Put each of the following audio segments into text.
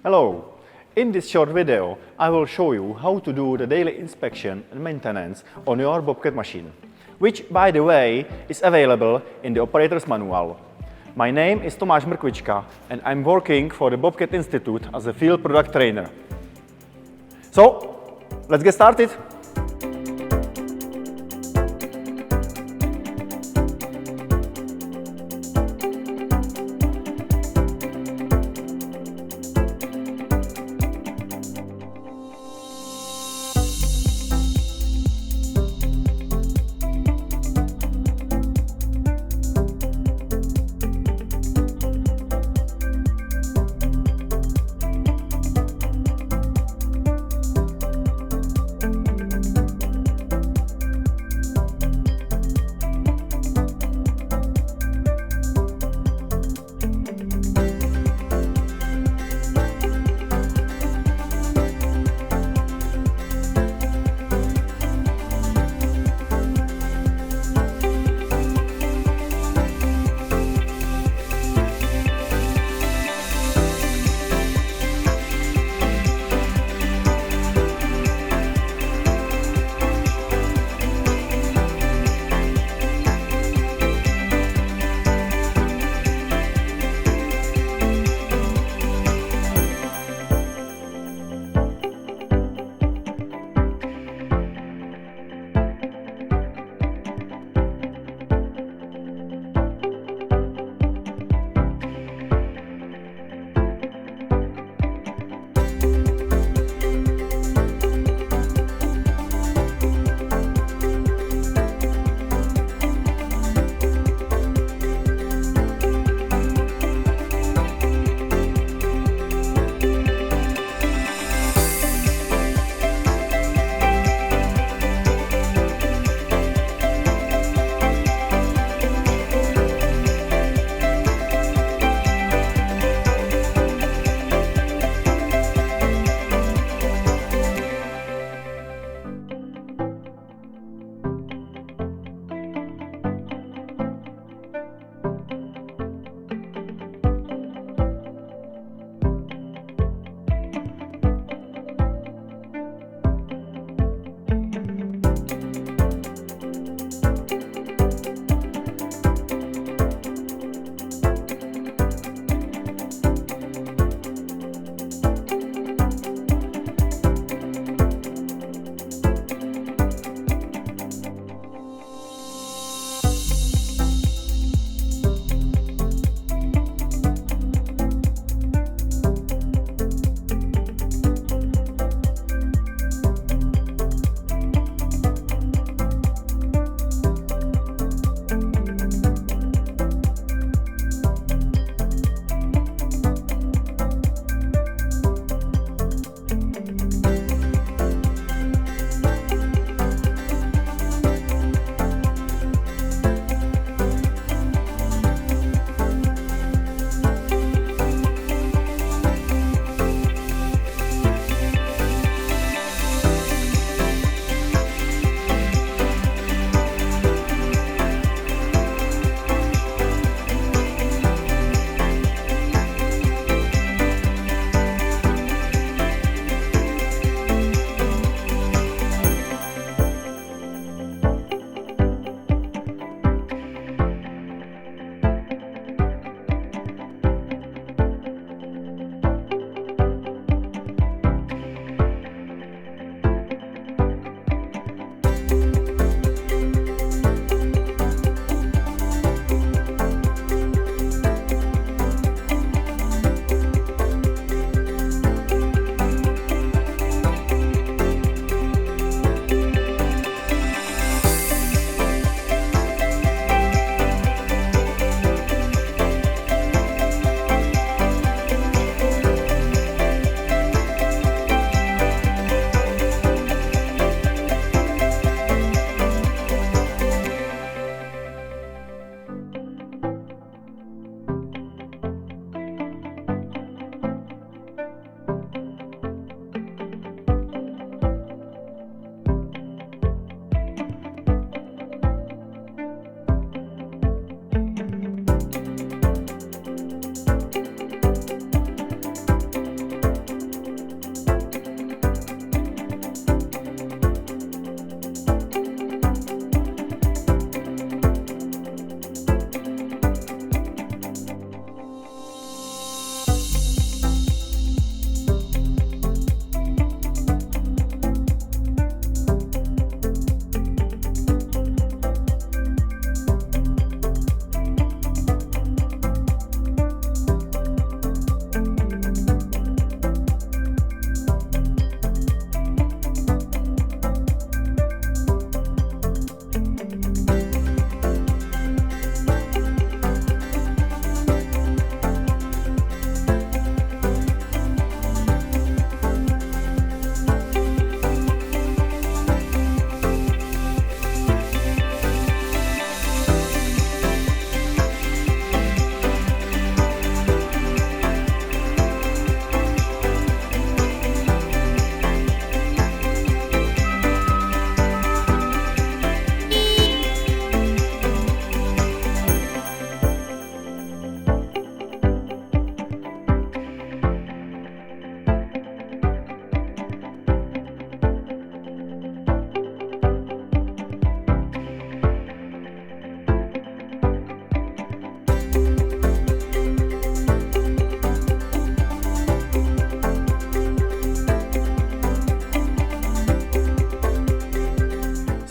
Hello! In this short video, I will show you how to do the daily inspection and maintenance on your Bobcat machine, which, by the way, is available in the operator's manual. My name is Tomáš Mrkvička and I'm working for the Bobcat Institute as a field product trainer. So, let's get started!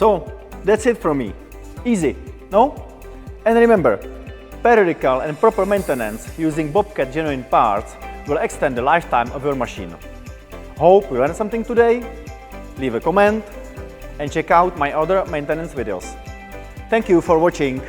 So that's it from me. Easy, no? And remember, periodical and proper maintenance using Bobcat genuine parts will extend the lifetime of your machine. Hope you learned something today. Leave a comment and check out my other maintenance videos. Thank you for watching.